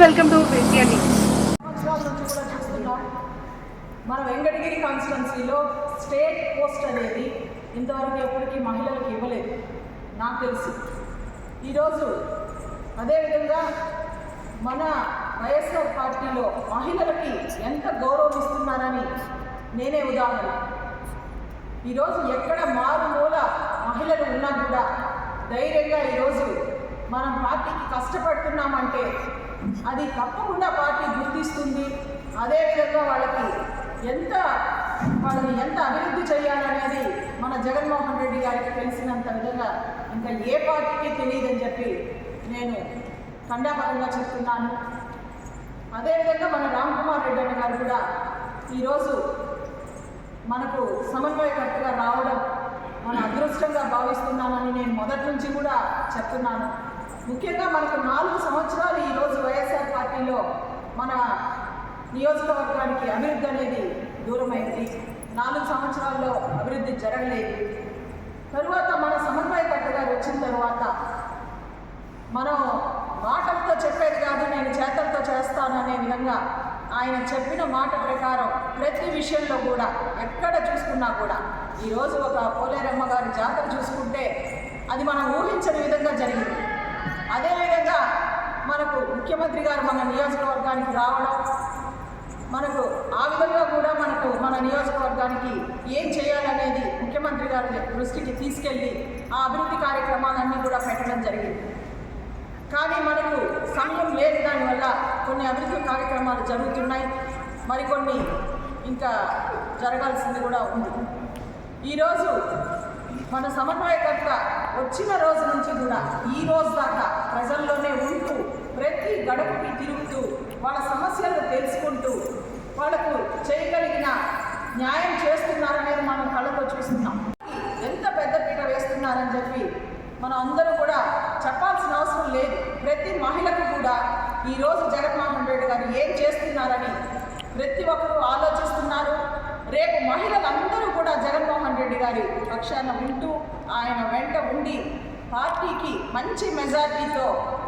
Welcome to విద్యాని. సంవత్సరాల నుంచి కూడా చూస్తున్నాం. మన వెంకటగిరి కాన్స్టిట్యున్సీలో స్టేట్ పోస్ట్ అనేది ఇంతవరకు ఎప్పటికీ మహిళలకు ఇవ్వలేదు నాకు తెలిసి. ఈరోజు అదేవిధంగా మన వైఎస్ఆర్ పార్టీలో మహిళలకి ఎంత గౌరవం ఇస్తున్నారని నేనే ఉదాహరణ. ఈరోజు ఎక్కడ మారుమూల మహిళలు ఉన్నా కూడా ధైర్యంగా ఈరోజు మనం పార్టీకి కష్టపడుతున్నామంటే అది తప్పకుండా పార్టీ గుర్తిస్తుంది. అదేవిధంగా వాళ్ళని ఎంత అభివృద్ధి చేయాలనేది మన జగన్మోహన్ రెడ్డి గారికి తెలిసినంత విధంగా ఇంకా ఏ పార్టీకి తెలియదని చెప్పి నేను ఖండాపరంగా చెప్తున్నాను. అదేవిధంగా మన రామ్ కుమార్ రెడ్డి అన్న గారు కూడా ఈరోజు మనకు సమన్వయకర్తగా రావడం మన అదృష్టంగా భావిస్తున్నానని నేను మొదటి నుంచి కూడా చెప్తున్నాను. ముఖ్యంగా మనకు 4 సంవత్సరాలు ఈరోజు వైఎస్ఆర్ పార్టీలో మన నియోజకవర్గానికి అభివృద్ధి అనేది దూరమైంది. 4 సంవత్సరాల్లో అభివృద్ధి జరగలేదు. తరువాత మన సమన్వయకర్తగా వచ్చిన తర్వాత మనం మాటలతో చెప్పేది కాదు, నేను చేతలతో చేస్తాను అనే విధంగా ఆయన చెప్పిన మాట ప్రకారం ప్రతి విషయంలో కూడా ఎక్కడ చూసుకున్నా కూడా ఈరోజు ఒక పోలేరమ్మ గారి జాతర చూసుకుంటే అది మనం ఊహించని విధంగా జరిగింది. అదేవిధంగా మనకు ముఖ్యమంత్రి గారు మన నియోజకవర్గానికి రావడం, మనకు ఆ విధంగా కూడా మన నియోజకవర్గానికి ఏం చేయాలనేది ముఖ్యమంత్రి గారి దృష్టికి తీసుకెళ్ళి ఆ అభివృద్ధి కార్యక్రమాలన్నీ కూడా పెట్టడం జరిగింది. కానీ మనకు సమయం లేదు, దానివల్ల కొన్ని అభివృద్ధి కార్యక్రమాలు జరుగుతున్నాయి, మరికొన్ని ఇంకా జరగాల్సింది కూడా ఉంది. ఈరోజు మన సమన్వయకర్త వచ్చిన రోజు నుంచి కూడా ఈ రోజు దాకా ప్రజల్లోనే ఉంటూ ప్రతి గడపకి తిరుగుతూ వాళ్ళ సమస్యలను తెలుసుకుంటూ వాళ్ళకు చేయగలిగిన న్యాయం చేస్తున్నారనేది మనం కళ్ళతో చూస్తున్నాం. ఎంత పెద్దపీట వేస్తున్నారని చెప్పి మనం అందరూ కూడా చెప్పాల్సిన అవసరం లేదు. ప్రతి మహిళకు కూడా ఈరోజు జగన్మోహన్ రెడ్డి గారు ఏం చేస్తున్నారని ప్రతి ఒక్కరూ ఆలోచిస్తున్నారు. రేపు మహిళలందరూ కూడా జగన్మోహన్ రెడ్డి గారి పక్షాన ఉంటూ ఆయన వెంట ఉండి పార్టీకి మంచి మెజార్టీతో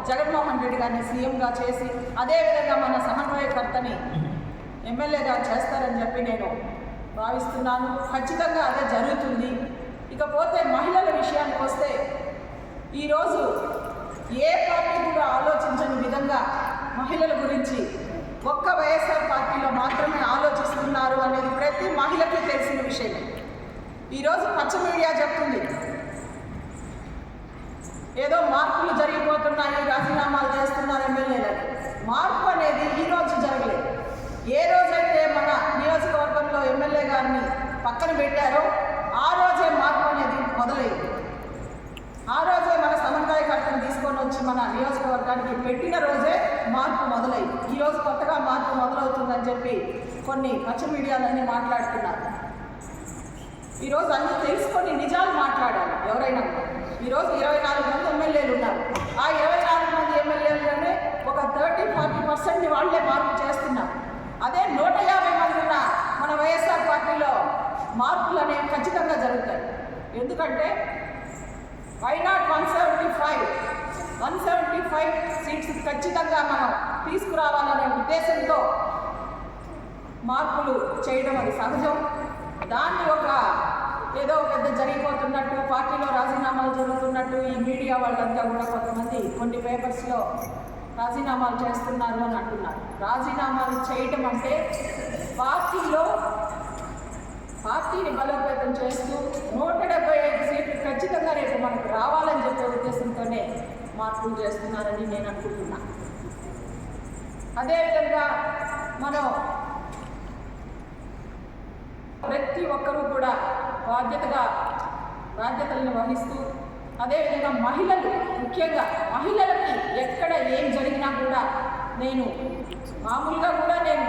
జగన్మోహన్ రెడ్డి గారిని సీఎంగా చేసి అదేవిధంగా మన సమన్వయకర్తని ఎమ్మెల్యేగా చేస్తారని చెప్పి నేను భావిస్తున్నాను. ఖచ్చితంగా అదే జరుగుతుంది. ఇకపోతే మహిళల విషయానికి వస్తే ఈరోజు ఏ పార్టీ కూడా ఆలోచించని విధంగా మహిళల గురించి ఒక్క వైఎస్ఆర్ పార్టీలో మాత్రమే ఆలోచిస్తున్నారు అనేది ప్రతి మహిళకి తెలిసిన విషయం. ఈరోజు పచ్చ మీడియా చెప్తుంది ఏదో మార్పులు జరిగిపోతున్నాయి, రాజీనామాలు చేస్తున్నారు ఎమ్మెల్యేలకు. మార్పు అనేది ఈరోజు జరగలేదు. ఏ రోజైతే మన నియోజకవర్గంలో ఎమ్మెల్యే గారిని పక్కన పెట్టారో ఆ రోజే మార్పు అనేది మొదలైంది. ఆ రోజే మన సమన్వయకర్తను తీసుకొని వచ్చి మన నియోజకవర్గానికి పెట్టిన రోజే మార్పు మొదలైంది. ఈరోజు కొత్తగా మార్పు మొదలవుతుందని చెప్పి కొన్ని పచ్చ మీడియాలన్నీ మాట్లాడుతున్నారు. ఈరోజు అన్నీ తెలుసుకొని నిజాలు మాట్లాడాలి ఎవరైనా. ఈరోజు 24 మంది ఎమ్మెల్యేలు ఉన్నారు. ఆ 24 మంది ఎమ్మెల్యేలుగానే ఒక 30-40% వాళ్ళే మార్పు చేస్తున్నారు. అదే 150 మంది ఉన్న మన వైఎస్ఆర్ పార్టీలో మార్పులు అనేవి ఖచ్చితంగా జరుగుతాయి. ఎందుకంటే వై నాట్ 175 సీట్స్ ఖచ్చితంగా మనం తీసుకురావాలనే ఉద్దేశంతో మార్పులు చేయడం అది సహజం. దాన్ని ఏదో పెద్ద జరిగిపోతున్నట్టు, పార్టీలో రాజీనామాలు జరుగుతున్నట్టు ఈ మీడియా వాళ్ళంతా కూడా కొంతమంది కొన్ని పేపర్స్లో రాజీనామాలు చేస్తున్నారు అని అంటున్నారు. రాజీనామాలు చేయటం అంటే పార్టీని బలోపేతం చేస్తూ 175 సీట్లు ఖచ్చితంగా రేపు మనకు రావాలని చెప్పే ఉద్దేశంతోనే మార్పులు చేస్తున్నారని నేను అనుకుంటున్నా. అదేవిధంగా మనం ప్రతి ఒక్కరూ కూడా బాధ్యతలను వహిస్తూ అదేవిధంగా మహిళలు, ముఖ్యంగా మహిళలకి ఎక్కడ ఏం జరిగినా కూడా నేను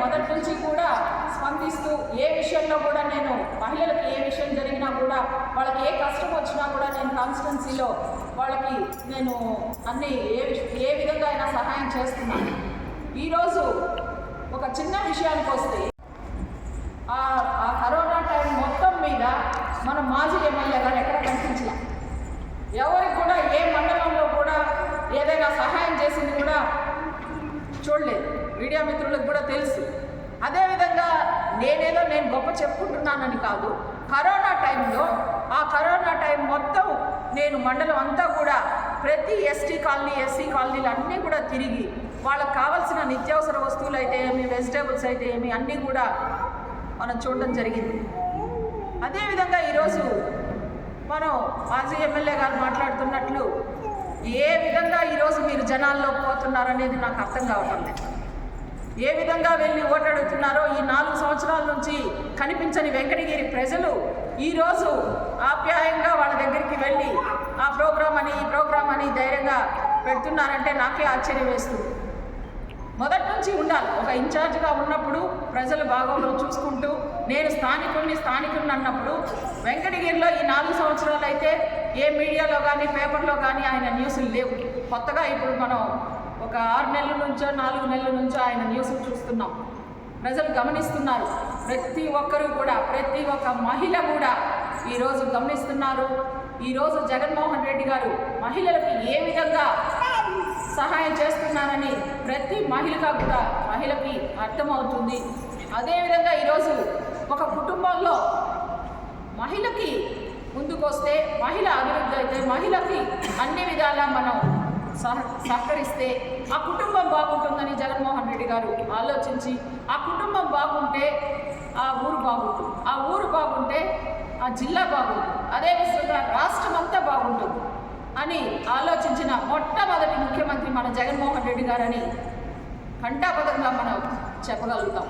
మొదటి నుంచి కూడా స్పందిస్తూ ఏ విషయంలో కూడా నేను మహిళలకు ఏ విషయం జరిగినా కూడా వాళ్ళకి ఏ కష్టం వచ్చినా కూడా నేను కాన్స్టిట్యున్సీలో వాళ్ళకి నేను అన్ని ఏ విధంగా అయినా సహాయం చేస్తున్నాను. ఈరోజు ఒక చిన్న విషయానికి వస్తే ఆ కరోనా టైం మొత్తం మీద మన మాజీ ఎమ్మెల్యే గారు ఎక్కడ కనిపించలే. ఎవరికి కూడా ఏ మండలంలో కూడా ఏదైనా సహాయం చేసింది కూడా చూడలేదు, మీడియా మిత్రులకు కూడా తెలుసు. అదేవిధంగా నేను గొప్ప చెప్పుకుంటున్నానని కాదు, కరోనా టైంలో ఆ కరోనా టైం మొత్తం నేను మండలం అంతా కూడా ప్రతి ఎస్టీ కాలనీ ఎస్సీ కాలనీలు అన్నీ కూడా తిరిగి వాళ్ళకు కావాల్సిన నిత్యావసర వస్తువులు అయితే ఏమి, వెజిటేబుల్స్ అయితే ఏమి అన్నీ కూడా మనం చూడడం జరిగింది. అదేవిధంగా ఈరోజు మనం మాజీ ఎమ్మెల్యే గారు మాట్లాడుతున్నట్లు ఏ విధంగా ఈరోజు మీరు జనాల్లో పోతున్నారనేది నాకు అర్థం కావటం లేదు. ఏ విధంగా వెళ్ళి ఓటాడుతున్నారో ఈ 4 సంవత్సరాల నుంచి కనిపించని వెంకటగిరి ప్రజలు ఈరోజు ఆప్యాయంగా వాళ్ళ దగ్గరికి వెళ్ళి ఆ ప్రోగ్రాం అని ఈ ప్రోగ్రాం అని ధైర్యంగా పెడుతున్నారంటే నాకే ఆశ్చర్యం వేస్తుంది. మొదటి నుంచి ఉండాలి. ఒక ఇన్ఛార్జ్గా ఉన్నప్పుడు ప్రజలు బాగోగులు చూసుకుంటూ నేను స్థానికుడిని అన్నప్పుడు వెంకటగిరిలో ఈ 4 సంవత్సరాలు అయితే ఏ మీడియాలో కానీ పేపర్లో కానీ ఆయన న్యూస్లు లేవు. కొత్తగా ఇప్పుడు మనం ఒక 6 నెలల నుంచో 4 నెలల నుంచో ఆయన న్యూస్లు చూస్తున్నాం. ప్రజలు గమనిస్తున్నారు. ప్రతి ఒక్కరూ కూడా, ప్రతి ఒక్క మహిళ కూడా ఈరోజు గమనిస్తున్నారు. ఈరోజు జగన్మోహన్ రెడ్డి గారు మహిళలకు ఏ విధంగా సహాయం చేస్తున్నారని ప్రతి మహిళకి అర్థమవుతుంది. అదేవిధంగా ఈరోజు ఒక కుటుంబంలో మహిళకి ముందుకొస్తే, మహిళ అభివృద్ధి అయితే, మహిళకి అన్ని విధాలా మనం సహకరిస్తే ఆ కుటుంబం బాగుంటుందని జగన్మోహన్ రెడ్డి గారు ఆలోచించి ఆ కుటుంబం బాగుంటే ఆ ఊరు బాగుంటుంది, ఆ ఊరు బాగుంటే ఆ జిల్లా బాగుంటుంది, అదేవిధంగా రాష్ట్రం అంతా బాగుంటుంది అని ఆలోచించిన మొట్టమొదటి ముఖ్యమంత్రి మన జగన్మోహన్ రెడ్డి గారని ఘంటాపథంగా మనం చెప్పగలుగుతాం.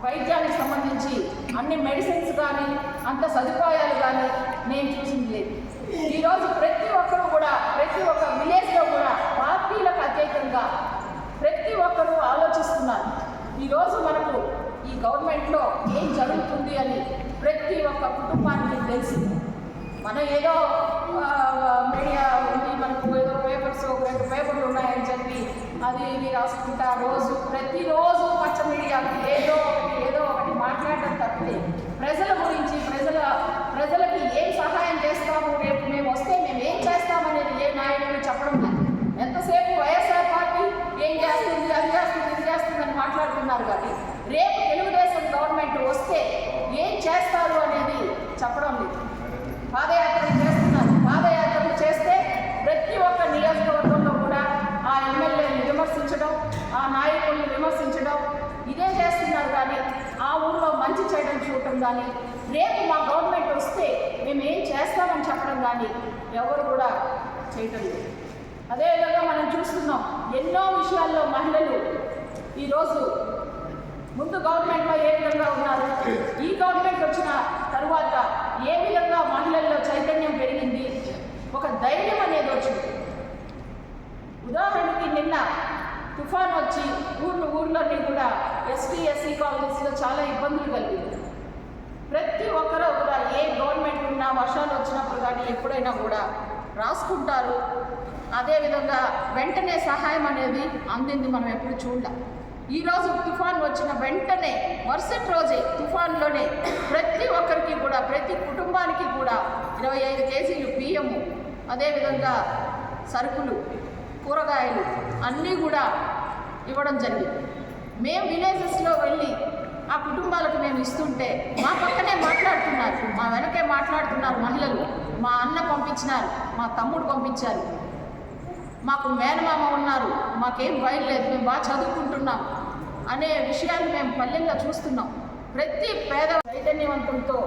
వైద్యానికి సంబంధించి అన్ని మెడిసిన్స్ కానీ అంత సదుపాయాలు కానీ నేను చూసింది లేదు. ఈరోజు ప్రతి ఒక్కరు కూడా, ప్రతి ఒక్క విలేజ్లో కూడా పార్టీలకు అతీతంగా ప్రతి ఒక్కరూ ఆలోచిస్తున్నారు. ఈరోజు మనకు ఈ గవర్నమెంట్లో ఏం జరుగుతుంది అని ప్రతి ఒక్క కుటుంబానికి తెలుసు. మనం ఏదో మీడియా ఉంది, మనకు ఏదో పేపర్స్ 2 పేపర్లు ఉన్నాయని చెప్పి అది ఇవి రాసుకుంటా ప్రతిరోజు పచ్చ మీడియాకి ఏదో ఒకటి మాట్లాడడం తప్పితే ప్రజల గురించి ప్రజలకి ఏం సహాయం చేస్తాము, రేపు మేము వస్తే మేము ఏం చేస్తామనేది ఏ నాయకుడు చెప్పడం లేదు. ఎంతసేపు వైఎస్ఆర్ పార్టీ ఏం చేస్తుంది, అది చేస్తుంది, ఇది చేస్తుందని మాట్లాడుతున్నారు. కానీ రేపు తెలుగుదేశం గవర్నమెంట్ వస్తే ఏం చేస్తారు అనేది చెప్పడం లేదు. పాదయాత్రలు చేస్తున్నారు. పాదయాత్రలు చేస్తే ప్రతి ఒక్క నియోజకవర్గంలో కూడా ఆ ఎమ్మెల్యేని విమర్శించడం, ఆ నాయకుల్ని విమర్శించడం ఇదే చేస్తున్నారు. కానీ ఆ ఊళ్ళో మంచి చేయడం చూడటం కానీ, రేపు మా గవర్నమెంట్ వస్తే మేము ఏం చేస్తామని చెప్పడం కానీ ఎవరు కూడా చేయటం లేదు. అదేవిధంగా మనం చూస్తున్నాం ఎన్నో విషయాల్లో మహిళలు ఈరోజు ముందు గవర్నమెంట్లో ఏ విధంగా ఉన్నారు, ఈ గవర్నమెంట్ వచ్చిన తరువాత ఏ విధంగా మహిళల్లో చైతన్యం పెరిగింది, ఒక ధైర్యం అనేది వచ్చింది. ఉదాహరణకి నిన్న తుఫాన్ వచ్చి ఊర్లన్నీ కూడా ఎస్టీ ఎస్సీ కాలనీస్లో చాలా ఇబ్బందులు కలిగింది. ప్రతి ఒక్కరూ కూడా ఏ గవర్నమెంట్ ఉన్నా వర్షాలు వచ్చినప్పుడు కానీ ఎప్పుడైనా కూడా రాసుకుంటారు. అదేవిధంగా వెంటనే సహాయం అనేది అందింది మనం ఎప్పుడు చూడాలి. ఈరోజు తుఫాన్ వచ్చిన వెంటనే మరుసటి రోజే తుఫాన్లోనే ప్రతి ఒక్కరికి కూడా, ప్రతి కుటుంబానికి కూడా 25 కేజీలు బియ్యము, అదేవిధంగా సరుకులు, కూరగాయలు అన్నీ కూడా ఇవ్వడం జరిగింది. మేము విలేజెస్లో వెళ్ళి ఆ కుటుంబాలకు మేము ఇస్తుంటే మా పక్కనే మాట్లాడుతున్నారు, మా వెనకే మాట్లాడుతున్నారు మహిళలు. మా అన్న పంపించినారు, మా తమ్ముడు పంపించారు, మాకు మేనమామ ఉన్నారు, మాకేం బయలులేదు, మేము బాగా చదువుకుంటున్నాం అనే విషయాన్ని మేము పల్లెల్లో చూస్తున్నాం. ప్రతి పేద చైతన్యవంతంతో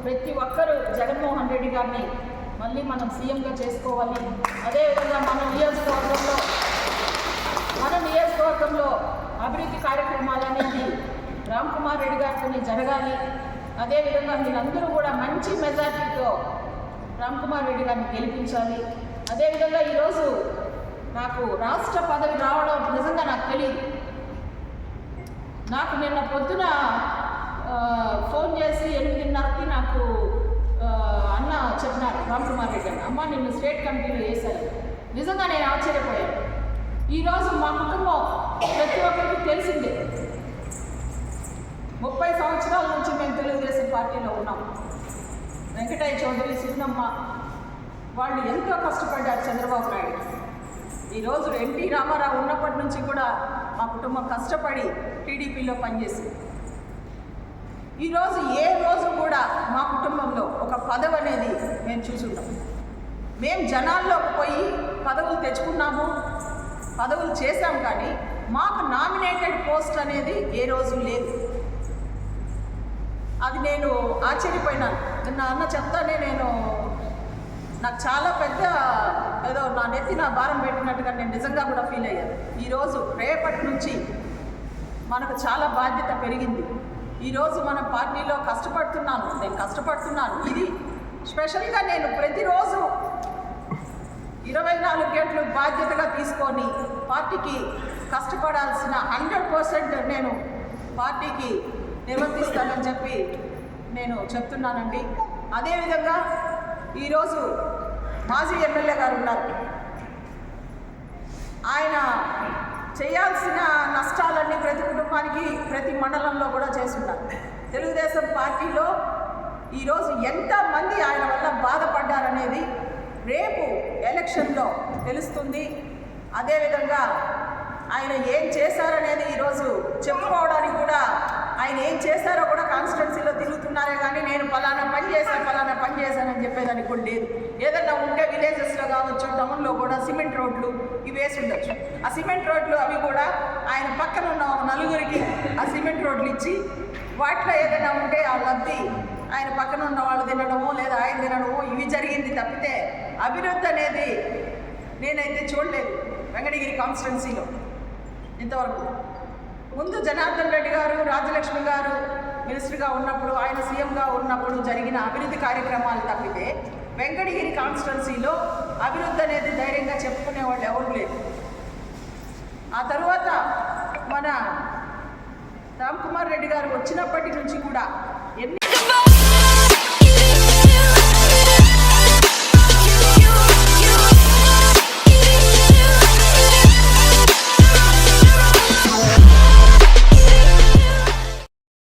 ప్రతి ఒక్కరూ జగన్మోహన్ రెడ్డి గారిని మళ్ళీ మనం సీఎంగా చేసుకోవాలి. అదేవిధంగా మన నియోజకవర్గంలో అభివృద్ధి కార్యక్రమాలు అనేది రామ్ కుమార్ రెడ్డి గారితో జరగాలి. అదేవిధంగా మీరందరూ కూడా మంచి మెజార్టీతో రామ్ కుమార్ రెడ్డి గారిని గెలిపించాలి. అదేవిధంగా ఈరోజు నాకు రాష్ట్ర పదవి రావడం నిజంగా నాకు తెలియదు. నాకు నిన్న పొద్దున ఫోన్ చేసి 8:30కి నాకు అన్న చెప్పినారు రామ్ కుమార్ రెడ్డి గారు, అమ్మ నిన్ను స్టేట్ కమిటీలో వేశారు. నిజంగా నేను ఆశ్చర్యపోయాను. ఈరోజు మా కుటుంబం ప్రతి ఒక్కరికి తెలిసిందే. 30 సంవత్సరాల నుంచి మేము తెలుగుదేశం పార్టీలో ఉన్నాం. వెంకటయ్య చౌదరి, సుగుణమ్మ వాళ్ళు ఎంతో కష్టపడ్డారు చంద్రబాబు నాయుడు. ఈరోజు ఎన్టీ రామారావు ఉన్నప్పటి నుంచి కూడా మా కుటుంబం కష్టపడి టీడీపీలో పనిచేసింది. ఈరోజు ఏ రోజు కూడా మా కుటుంబంలో ఒక పదవి అనేది మేము చూసున్నాం. మేము జనాల్లోకి పోయి పదవులు తెచ్చుకున్నాము, పదవులు చేశాం, కానీ మాకు నామినేటెడ్ పోస్ట్ అనేది ఏ రోజు లేదు. అది నేను ఆశ్చర్యపోయినాను. నిన్న అన్న చెప్తానే నాకు చాలా పెద్ద ఏదో నా నెత్తి నా భారం పెట్టినట్టుగా నేను నిజంగా కూడా ఫీల్ అయ్యాను. ఈరోజు రేపటి నుంచి మనకు చాలా బాధ్యత పెరిగింది. ఈరోజు మన పార్టీలో నేను కష్టపడుతున్నాను. ఇది స్పెషల్గా నేను ప్రతిరోజు 24 గంటలు బాధ్యతగా తీసుకొని పార్టీకి కష్టపడాల్సిన 100% నేను పార్టీకి నిర్వర్తిస్తానని చెప్పి నేను చెప్తున్నానండి. అదేవిధంగా ఈరోజు మాజీ ఎమ్మెల్యే గారు ఉన్నారు. ఆయన చేయాల్సిన నష్టాలన్నీ ప్రతి కుటుంబానికి ప్రతి మండలంలో కూడా చేస్తున్నారు. తెలుగుదేశం పార్టీలో ఈరోజు ఎంతమంది ఆయన వల్ల బాధపడ్డారనేది రేపు ఎలక్షన్లో తెలుస్తుంది. అదేవిధంగా ఆయన ఏం చేశారనేది ఈరోజు చెప్పుకోవడానికి కూడా ఆయన ఏం చేశారో కూడా కాన్స్టిట్యున్సీలో తిరుగుతున్నారే కానీ నేను ఫలానా పని చేశానని చెప్పేదానికి కూడా లేదు. ఏదన్నా ఉంటే విలేజెస్లో కావచ్చు, టౌన్లో కూడా సిమెంట్ రోడ్లు ఇవి వేసి ఉండొచ్చు. ఆ సిమెంట్ రోడ్లు అవి కూడా ఆయన పక్కన ఉన్న నలుగురికి ఆ సిమెంట్ రోడ్లు ఇచ్చి వాటిలో ఏదైనా ఉంటే ఆ లబ్ధి ఆయన పక్కన ఉన్న వాళ్ళు తినడమో లేదా ఆయన తినడమో ఇవి జరిగింది తప్పితే అభివృద్ధి అనేది నేనైతే చూడలేదు వెంకటగిరి కాన్స్టిట్యున్సీలో ఇంతవరకు. ముందు జనార్దన్ రెడ్డి గారు, రాజలక్ష్మి గారు మినిస్టర్గా ఉన్నప్పుడు, ఆయన సీఎంగా ఉన్నప్పుడు జరిగిన అభివృద్ధి కార్యక్రమాలు తప్పితే వెంకటగిరి కాన్స్టిట్యున్సీలో అభివృద్ధి అనేది ధైర్యంగా చెప్పుకునే వాళ్ళు ఎవరు లేరు. ఆ తర్వాత మన రామ్ కుమార్ రెడ్డి గారు వచ్చినప్పటి నుంచి కూడా ఎన్ని